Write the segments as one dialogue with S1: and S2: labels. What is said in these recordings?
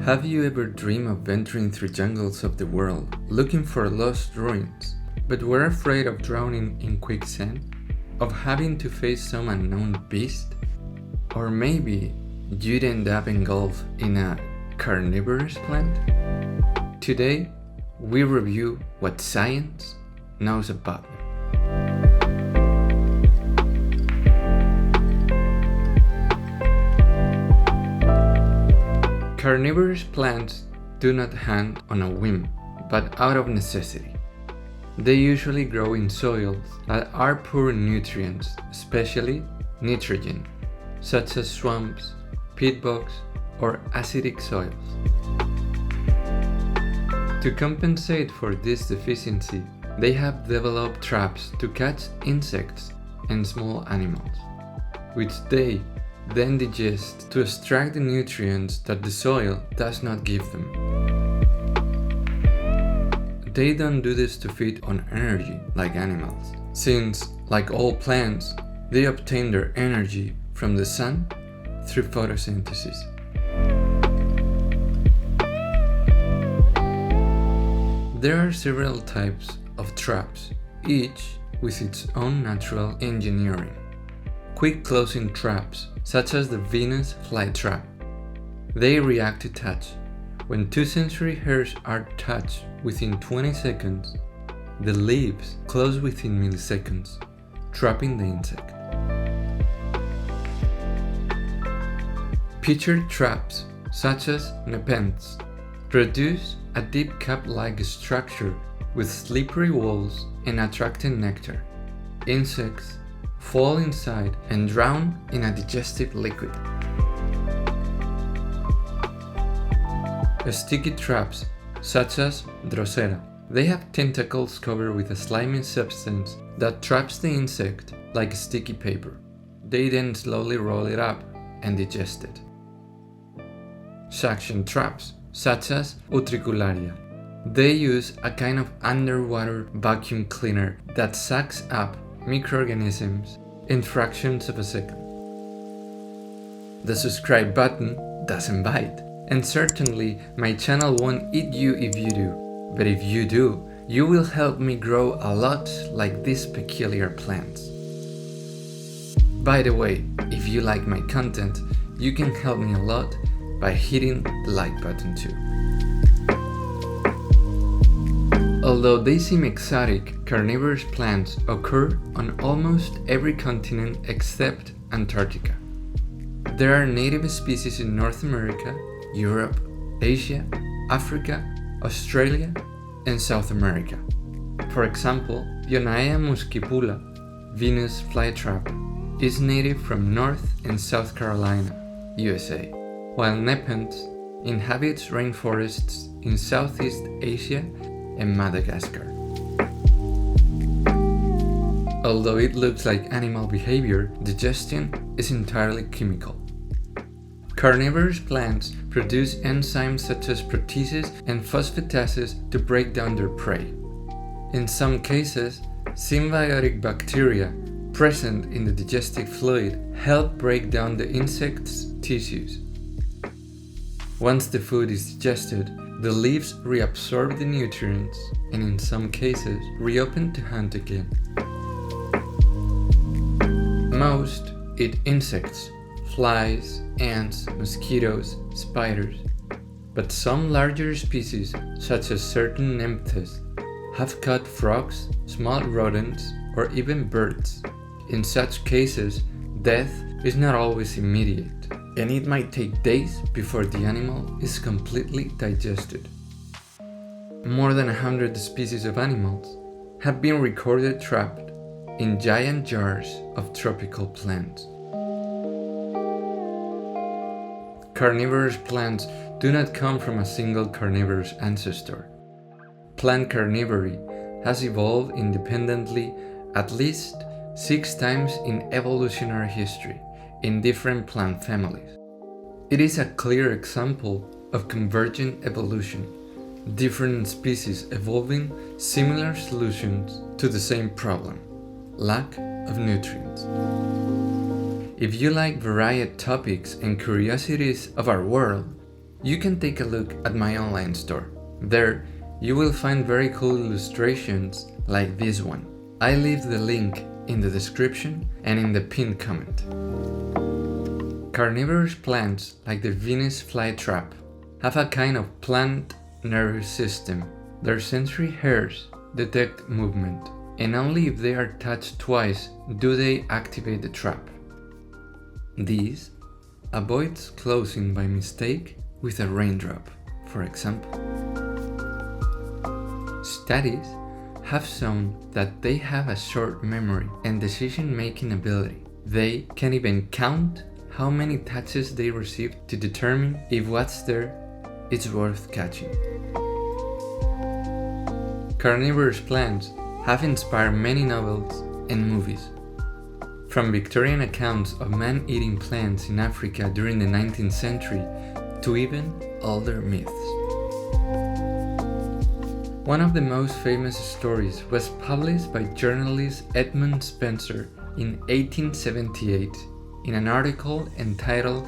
S1: Have you ever dreamed of venturing through jungles of the world, looking for lost ruins, but were afraid of drowning in quicksand? Of having to face some unknown beast? Or maybe you'd end up engulfed in a carnivorous plant? Today, we review what science knows about them. Carnivorous plants do not hunt on a whim, but out of necessity. They usually grow in soils that are poor in nutrients, especially nitrogen, such as swamps, peat bogs, or acidic soils. To compensate for this deficiency, they have developed traps to catch insects and small animals, which they then digest to extract the nutrients that the soil does not give them. They don't do this to feed on energy like animals, since, like all plants, they obtain their energy from the sun through photosynthesis. There are several types of traps, each with its own natural engineering. Quick closing traps, such as the Venus flytrap. They react to touch. When two sensory hairs are touched within 20 seconds, the leaves close within milliseconds, trapping the insect. Pitcher traps, such as nepenthes, produce a deep cup-like structure with slippery walls and attracting nectar. Insects fall inside and drown in a digestive liquid. Sticky traps, such as Drosera. They have tentacles covered with a slimy substance that traps the insect like sticky paper. They then slowly roll it up and digest it. Suction traps, such as Utricularia. They use a kind of underwater vacuum cleaner that sucks up microorganisms in fractions of a second. The subscribe button doesn't bite, and certainly my channel won't eat you if you do, but if you do, you will help me grow a lot like these peculiar plants. By the way, if you like my content, you can help me a lot by hitting the like button too. Although they seem exotic, carnivorous plants occur on almost every continent except Antarctica. There are native species in North America, Europe, Asia, Africa, Australia, and South America. For example, Ionaea muscipula, Venus flytrap, is native from North and South Carolina, USA, while nepenthes inhabits rainforests in Southeast Asia and Madagascar. Although it looks like animal behavior, digestion is entirely chemical. Carnivorous plants produce enzymes such as proteases and phosphatases to break down their prey. In some cases, symbiotic bacteria present in the digestive fluid help break down the insect's tissues. Once the food is digested, the leaves reabsorb the nutrients and in some cases reopen to hunt again. Most eat insects, flies, ants, mosquitoes, spiders, but some larger species, such as certain nepenthes, have caught frogs, small rodents, or even birds. In such cases, death is not always immediate, and it might take days before the animal is completely digested. More than 100 species of animals have been recorded trapped in giant jars of tropical plants. Carnivorous plants do not come from a single carnivorous ancestor. Plant carnivory has evolved independently at least 6 times in evolutionary history in different plant families. It is a clear example of convergent evolution, different species evolving similar solutions to the same problem: lack of nutrients. If you like varied topics and curiosities of our world, you can take a look at my online store. There, you will find very cool illustrations like this one. I leave the link in the description and in the pinned comment. Carnivorous plants, like the Venus flytrap, have a kind of plant nervous system. Their sensory hairs detect movement, and only if they are touched twice do they activate the trap. This avoids closing by mistake with a raindrop, for example. Studies have shown that they have a short memory and decision-making ability. They can even count how many touches they receive to determine if what's there is worth catching. Carnivorous plants have inspired many novels and movies. From Victorian accounts of man-eating plants in Africa during the 19th century to even older myths. One of the most famous stories was published by journalist Edmund Spenser in 1878 in an article entitled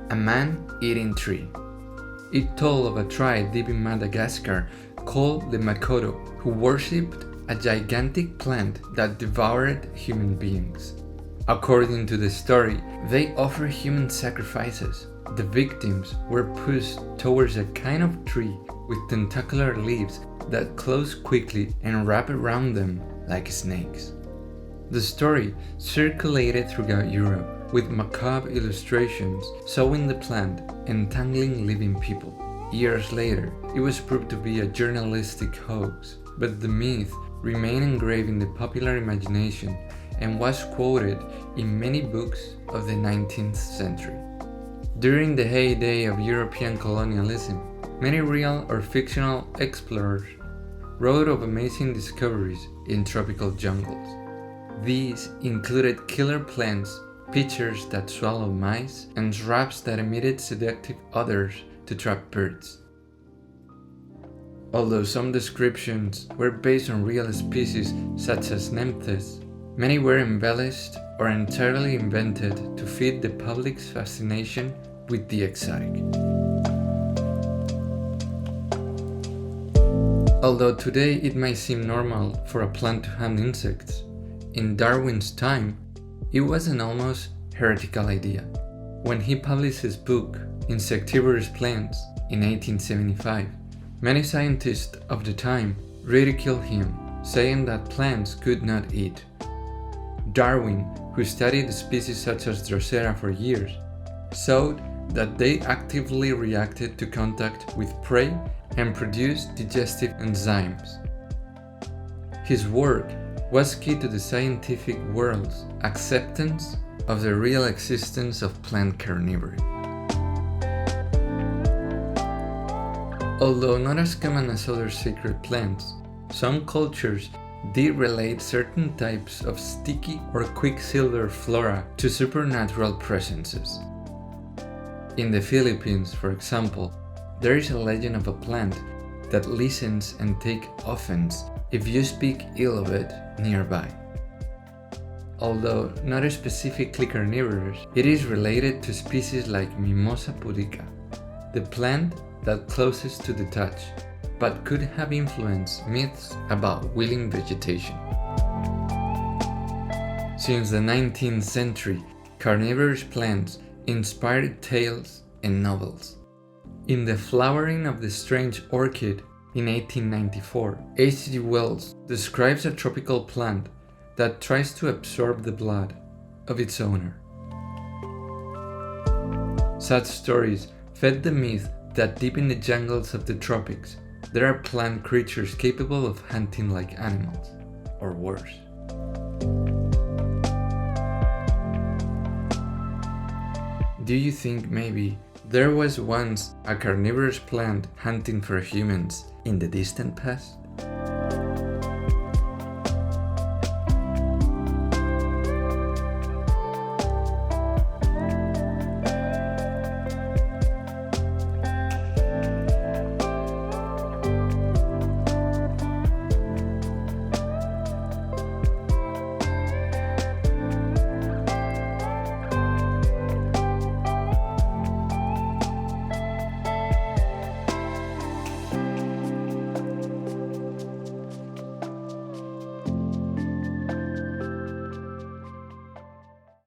S1: "A Man-Eating Tree." It told of a tribe deep in Madagascar called the Makoto, who worshipped a gigantic plant that devoured human beings. According to the story, they offered human sacrifices. The victims were pushed towards a kind of tree with tentacular leaves that close quickly and wrap around them like snakes. The story circulated throughout Europe with macabre illustrations showing the plant entangling living people. Years later, it was proved to be a journalistic hoax, but the myth remained engraved in the popular imagination and was quoted in many books of the 19th century. During the heyday of European colonialism, many real or fictional explorers wrote of amazing discoveries in tropical jungles. These included killer plants, pitchers that swallowed mice, and shrubs that emitted seductive odors to trap birds. Although some descriptions were based on real species such as nymphs, many were embellished or entirely invented to feed the public's fascination with the exotic. Although today it might seem normal for a plant to hunt insects, in Darwin's time, it was an almost heretical idea. When he published his book, Insectivorous Plants, in 1875, many scientists of the time ridiculed him, saying that plants could not eat. Darwin, who studied species such as Drosera for years, showed that they actively reacted to contact with prey and produced digestive enzymes. His work was key to the scientific world's acceptance of the real existence of plant carnivory. Although not as common as other sacred plants, some cultures did relate certain types of sticky or quicksilver flora to supernatural presences. In the Philippines, for example, there is a legend of a plant that listens and takes offense if you speak ill of it nearby. Although not specifically carnivorous, it is related to species like Mimosa pudica, the plant that closest to the touch, but could have influenced myths about willing vegetation. Since the 19th century, carnivorous plants inspired tales and novels. In The Flowering of the Strange Orchid in 1894, H.G. Wells describes a tropical plant that tries to absorb the blood of its owner. Such stories fed the myth that deep in the jungles of the tropics, there are plant creatures capable of hunting like animals, or worse. Do you think maybe there was once a carnivorous plant hunting for humans in the distant past?